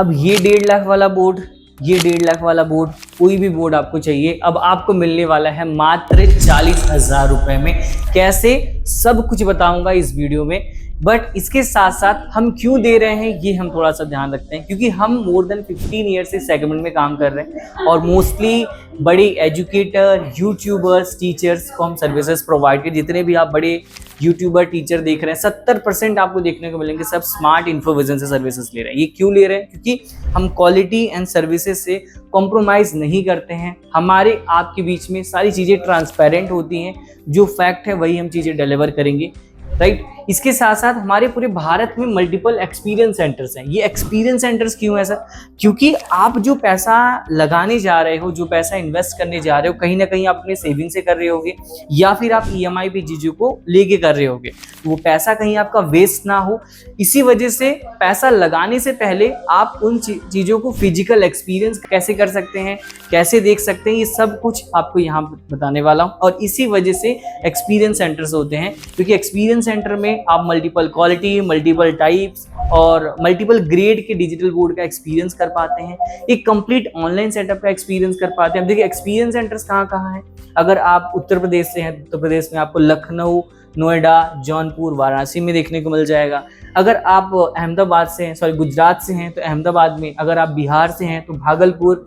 अब ये 1.5 लाख वाला बोर्ड, ये 1.5 लाख वाला बोर्ड, कोई भी बोर्ड आपको चाहिए, अब आपको मिलने वाला है मात्र 40,000 रुपए में। कैसे, सब कुछ बताऊंगा इस वीडियो में। बट इसके साथ साथ हम क्यों दे रहे हैं ये हम थोड़ा सा ध्यान रखते हैं, क्योंकि हम मोर देन 15 ईयर से सेगमेंट में काम कर रहे हैं और मोस्टली बड़े एजुकेटर, यूट्यूबर्स, टीचर्स को हम सर्विसेज प्रोवाइड कर। जितने भी आप बड़े यूट्यूबर, टीचर देख रहे हैं, 70% आपको देखने को मिलेंगे सब स्मार्ट इन्फोविजन से सर्विसेज ले रहे हैं। ये क्यों ले रहे हैं? क्योंकि हम क्वालिटी एंड सर्विसेज से कॉम्प्रोमाइज नहीं करते हैं। हमारे आपके बीच में सारी चीज़ें ट्रांसपेरेंट होती हैं, जो फैक्ट है वही हम चीज़ें डिलीवर करेंगे, राइट। इसके साथ साथ हमारे पूरे भारत में मल्टीपल एक्सपीरियंस सेंटर्स हैं। ये एक्सपीरियंस सेंटर्स क्यों है सर? क्योंकि आप जो पैसा लगाने जा रहे हो, जो पैसा इन्वेस्ट करने जा रहे हो, कहीं ना कहीं आप अपने सेविंग से कर रहे होगे या फिर आप ईएमआई पे चीज़ों को लेके कर रहे होगे, वो पैसा कहीं आपका वेस्ट ना हो। इसी वजह से पैसा लगाने से पहले आप उन चीज़ों को फिजिकल एक्सपीरियंस कैसे कर सकते हैं, कैसे देख सकते हैं, ये सब कुछ आपको यहाँ बताने वाला हूँ। और इसी वजह से एक्सपीरियंस सेंटर्स होते हैं, क्योंकि एक्सपीरियंस सेंटर में आप मल्टीपल क्वालिटी, मल्टीपल टाइप्स और मल्टीपल ग्रेड के डिजिटल बोर्ड का एक्सपीरियंस कर पाते हैं, एक कंप्लीट ऑनलाइन सेटअप का एक्सपीरियंस कर पाते हैं। अब देखिए एक्सपीरियंस सेंटर्स कहाँ कहाँ हैं। अगर आप उत्तर प्रदेश से हैं, उत्तर प्रदेश में आपको लखनऊ, नोएडा, जौनपुर, वाराणसी में देखने को मिल जाएगा। अगर आप अहमदाबाद से हैं, गुजरात से हैं तो अहमदाबाद में, अगर आप बिहार से हैं तो भागलपुर,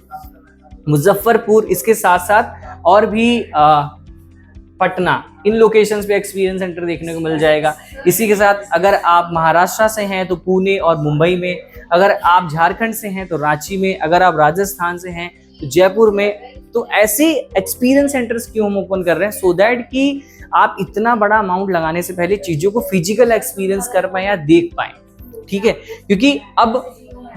मुजफ्फरपुर, इसके साथ साथ और भी पटना, इन लोकेशंस पे एक्सपीरियंस सेंटर देखने को मिल जाएगा। इसी के साथ अगर आप महाराष्ट्र से हैं तो पुणे और मुंबई में, अगर आप झारखंड से हैं तो रांची में, अगर आप राजस्थान से हैं तो जयपुर में। तो ऐसे एक्सपीरियंस सेंटर्स क्यों हम ओपन कर रहे हैं? सो दैट कि आप इतना बड़ा अमाउंट लगाने से पहले चीज़ों को फिजिकल एक्सपीरियंस कर पाएँ या देख पाएँ, ठीक है। क्योंकि अब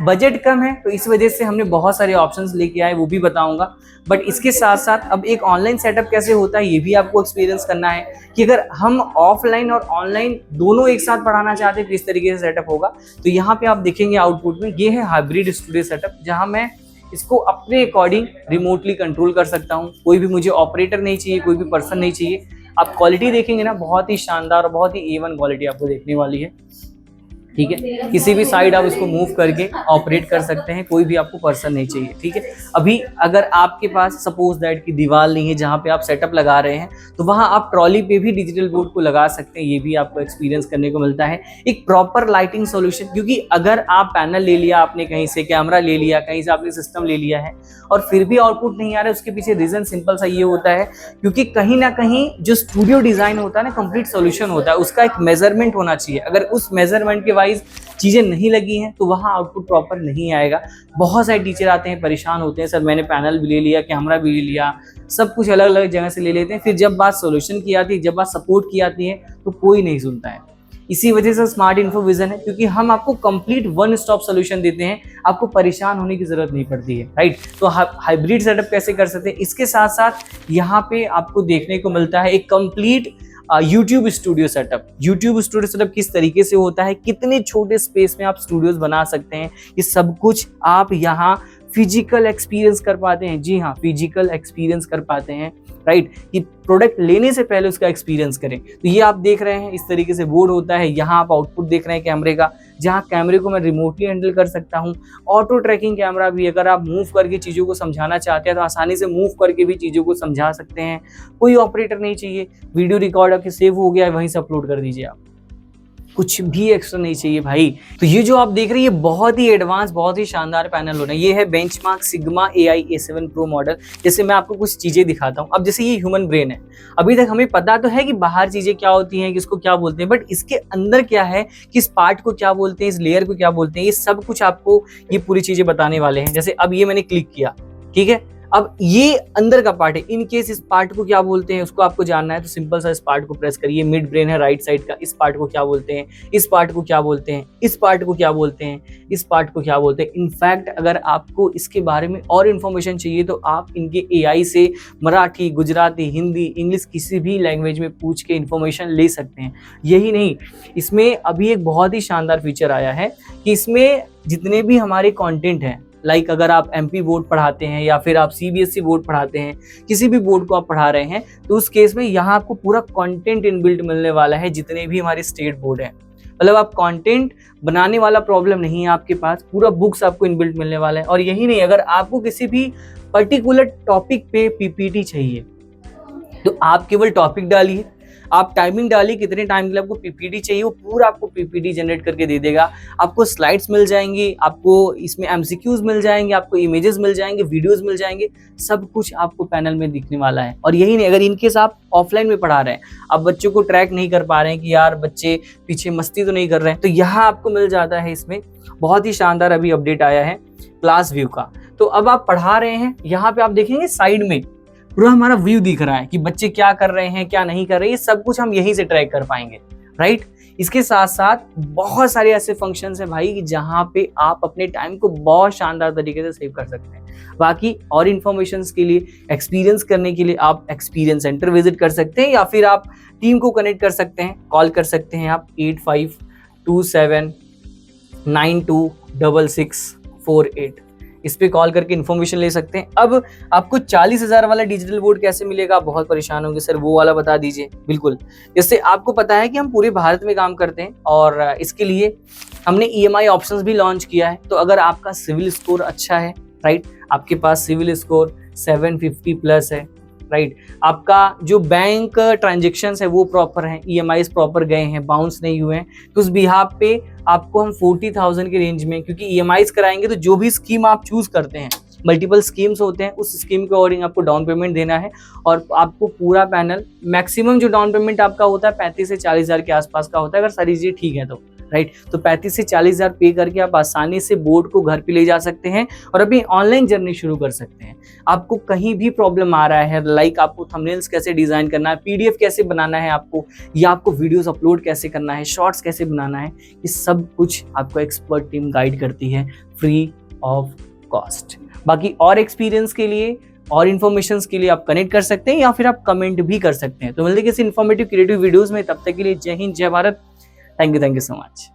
बजट कम है तो इस वजह से हमने बहुत सारे ऑप्शंस लेके आए, वो भी बताऊंगा। बट इसके साथ साथ अब एक ऑनलाइन सेटअप कैसे होता है ये भी आपको एक्सपीरियंस करना है, कि अगर हम ऑफलाइन और ऑनलाइन दोनों एक साथ पढ़ाना चाहते हैं तो इस तरीके से सेटअप होगा। तो यहाँ पे आप देखेंगे आउटपुट में, ये है हाइब्रिड स्टूडियो सेटअप, जहाँ मैं इसको अपने अकॉर्डिंग रिमोटली कंट्रोल कर सकता हूँ। कोई भी मुझे ऑपरेटर नहीं चाहिए, कोई भी पर्सन नहीं चाहिए। आप क्वालिटी देखेंगे ना, बहुत ही शानदार और बहुत ही A1 क्वालिटी आपको देखने वाली है, ठीक है। किसी भी साइड आप इसको मूव करके ऑपरेट कर सकते हैं, कोई भी आपको पर्सन नहीं चाहिए, ठीक है। अभी अगर आपके पास सपोज दैट की दीवार नहीं है जहाँ पे आप सेटअप लगा रहे हैं, तो वहाँ आप ट्रॉली पे भी डिजिटल बोर्ड को लगा सकते हैं। ये भी आपको एक्सपीरियंस करने को मिलता है। एक प्रॉपर लाइटिंग सॉल्यूशन, क्योंकि अगर आप पैनल ले लिया आपने, कहीं से कैमरा ले लिया, कहीं से आपने सिस्टम ले लिया है और फिर भी आउटपुट नहीं आ रहा है, उसके पीछे रीजन सिंपल सा ये होता है, क्योंकि कहीं ना कहीं जो स्टूडियो डिजाइन होता है ना, कंप्लीट सॉल्यूशन होता है, उसका एक मेजरमेंट होना चाहिए। अगर उस मेजरमेंट के वाइज चीज़ें नहीं लगी हैं तो वहाँ आउटपुट प्रॉपर नहीं आएगा। बहुत सारे टीचर आते हैं, परेशान होते हैं, सर मैंने पैनल भी ले लिया, कैमरा भी ले लिया, सब कुछ अलग अलग जगह से ले लेते हैं, फिर जब बात सॉल्यूशन की आती है, जब बात सपोर्ट की आती है तो कोई नहीं सुनता है। इसी वजह से स्मार्ट इन्फोविजन है, क्योंकि हम आपको कंप्लीट वन स्टॉप सॉल्यूशन देते हैं, आपको परेशान होने की जरूरत नहीं पड़ती है, राइट। तो हाइब्रिड सेटअप कैसे कर सकते हैं? इसके साथ साथ यहाँ पे आपको देखने को मिलता है एक complete YouTube studio setup. YouTube studio setup किस तरीके से होता है, कितने छोटे स्पेस में आप स्टूडियोज बना सकते हैं, ये सब कुछ आप यहाँ फिजिकल एक्सपीरियंस कर पाते हैं। जी हाँ, फिजिकल एक्सपीरियंस कर पाते हैं, राइट। कि प्रोडक्ट लेने से पहले उसका एक्सपीरियंस करें। तो ये आप देख रहे हैं इस तरीके से बोर्ड होता है। यहाँ आप आउटपुट देख रहे हैं कैमरे का, जहाँ कैमरे को मैं रिमोटली हैंडल कर सकता हूँ। ऑटो ट्रैकिंग कैमरा भी, अगर आप मूव करके चीज़ों को समझाना चाहते हैं तो आसानी से मूव करके भी चीज़ों को समझा सकते हैं। कोई ऑपरेटर नहीं चाहिए, वीडियो रिकॉर्ड आपके सेव हो गया है, वहीं से अपलोड कर दीजिए आप, कुछ भी एक्स्ट्रा नहीं चाहिए भाई। तो ये जो आप देख रहे हैं ये बहुत ही एडवांस, बहुत ही शानदार पैनल होना है। ये है benchmark sigma AI A7 Pro model. जैसे मैं आपको कुछ चीजें दिखाता हूँ। अब जैसे ये ह्यूमन ब्रेन है, अभी तक हमें पता तो है कि बाहर चीजें क्या होती हैं, किसको क्या बोलते हैं, बट इसके अंदर क्या है, किस पार्ट को क्या बोलते हैं, इस लेयर को क्या बोलते हैं, ये सब कुछ आपको ये पूरी चीजें बताने वाले हैं। जैसे अब ये मैंने क्लिक किया, ठीक है, अब ये अंदर का पार्ट है। इन केस इस पार्ट को क्या बोलते हैं उसको आपको जानना है तो सिंपल सा इस पार्ट को प्रेस करिए। मिड ब्रेन है राइट साइड का, इस पार्ट को क्या बोलते हैं, इस पार्ट को क्या बोलते हैं, इस पार्ट को क्या बोलते हैं, इस पार्ट को क्या बोलते हैं। इनफैक्ट अगर आपको इसके बारे में और इन्फॉर्मेशन चाहिए तो आप इनके AI से मराठी, गुजराती, हिंदी, इंग्लिश किसी भी लैंग्वेज में पूछ के इन्फॉर्मेशन ले सकते हैं। यही नहीं, इसमें अभी एक बहुत ही शानदार फीचर आया है कि इसमें जितने भी हमारे कंटेंट हैं, लाइक अगर आप MP बोर्ड पढ़ाते हैं या फिर आप CBSE बोर्ड पढ़ाते हैं, किसी भी बोर्ड को आप पढ़ा रहे हैं, तो उस केस में यहाँ आपको पूरा कंटेंट इनबिल्ट मिलने वाला है, जितने भी हमारे स्टेट बोर्ड हैं। मतलब आप कंटेंट बनाने वाला प्रॉब्लम नहीं है आपके पास, पूरा बुक्स आपको इनबिल्ट मिलने वाला है। और यही नहीं, अगर आपको किसी भी पर्टिकुलर टॉपिक पे पीपीटी चाहिए तो आप केवल टॉपिक डालिए, आप टाइमिंग डालिए कितने टाइम के लिए आपको पीपीटी चाहिए, वो पूरा आपको पीपीटी जनरेट करके दे देगा। आपको स्लाइड्स मिल जाएंगी, आपको इसमें एमसीक्यूज मिल जाएंगे, आपको इमेजेस मिल जाएंगे, वीडियोस मिल जाएंगे, सब कुछ आपको पैनल में दिखने वाला है। और यही नहीं, अगर इनकेस आप ऑफलाइन में पढ़ा रहे हैं, आप बच्चों को ट्रैक नहीं कर पा रहे हैं कि यार बच्चे पीछे मस्ती तो नहीं कर रहे हैं, तो यहाँ आपको मिल जाता है। इसमें बहुत ही शानदार अभी अपडेट आया है क्लास व्यू का। तो अब आप पढ़ा रहे हैं, यहाँ पे आप देखेंगे साइड में पूरा हमारा व्यू दिख रहा है कि बच्चे क्या कर रहे हैं, क्या नहीं कर रहे हैं, ये सब कुछ हम यहीं से ट्रैक कर पाएंगे, राइट। इसके साथ साथ बहुत सारे ऐसे फंक्शंस हैं भाई जहां पे आप अपने टाइम को बहुत शानदार तरीके से सेव कर सकते हैं। बाकी और इन्फॉर्मेशंस के लिए, एक्सपीरियंस करने के लिए आप एक्सपीरियंस सेंटर विजिट कर सकते हैं, या फिर आप टीम को कनेक्ट कर सकते हैं, कॉल कर सकते हैं आप 8527926648, इस पे कॉल करके इन्फॉर्मेशन ले सकते हैं। अब आपको 40,000 वाला डिजिटल बोर्ड कैसे मिलेगा, आप बहुत परेशान होंगे सर वो वाला बता दीजिए। बिल्कुल, जैसे आपको पता है कि हम पूरे भारत में काम करते हैं और इसके लिए हमने EMI ऑप्शंस भी लॉन्च किया है। तो अगर आपका सिविल स्कोर अच्छा है, राइट, आपके पास सिविल स्कोर 750 प्लस है, राइट, आपका जो बैंक ट्रांजेक्शंस है वो प्रॉपर है, EMIs प्रॉपर गए हैं, बाउंस नहीं हुए हैं, तो उस बिहाफ पे आपको हम 40,000 के रेंज में, क्योंकि EMIs कराएंगे तो जो भी स्कीम आप चूज करते हैं, मल्टीपल स्कीम्स होते हैं, उस स्कीम के अकॉर्डिंग आपको डाउन पेमेंट देना है। और आपको पूरा पैनल, मैक्सिमम जो डाउन पेमेंट आपका होता है 35 से 40,000 के आसपास का होता है, अगर सारी चीजें ठीक है तो, राइट। तो 35 से 40,000 पे करके आप आसानी से बोर्ड को घर पे ले जा सकते हैं और अपनी ऑनलाइन जर्नी शुरू कर सकते हैं। आपको कहीं भी प्रॉब्लम आ रहा है, लाइक आपको थंबनेल्स कैसे डिजाइन करना है, PDF कैसे बनाना है आपको, या आपको वीडियोस अपलोड कैसे करना है, शॉर्ट्स कैसे बनाना है, ये सब कुछ आपको एक्सपर्ट टीम गाइड करती है फ्री ऑफ कॉस्ट। बाकी और एक्सपीरियंस के लिए और इन्फॉर्मेशन के लिए आप कनेक्ट कर सकते हैं, या फिर आप कमेंट भी कर सकते हैं। तो मिलते हैं किसी इन्फॉर्मेटिव क्रिएटिव वीडियोस में, तब तक के लिए जय हिंद, जय Bharat. Thank you so much.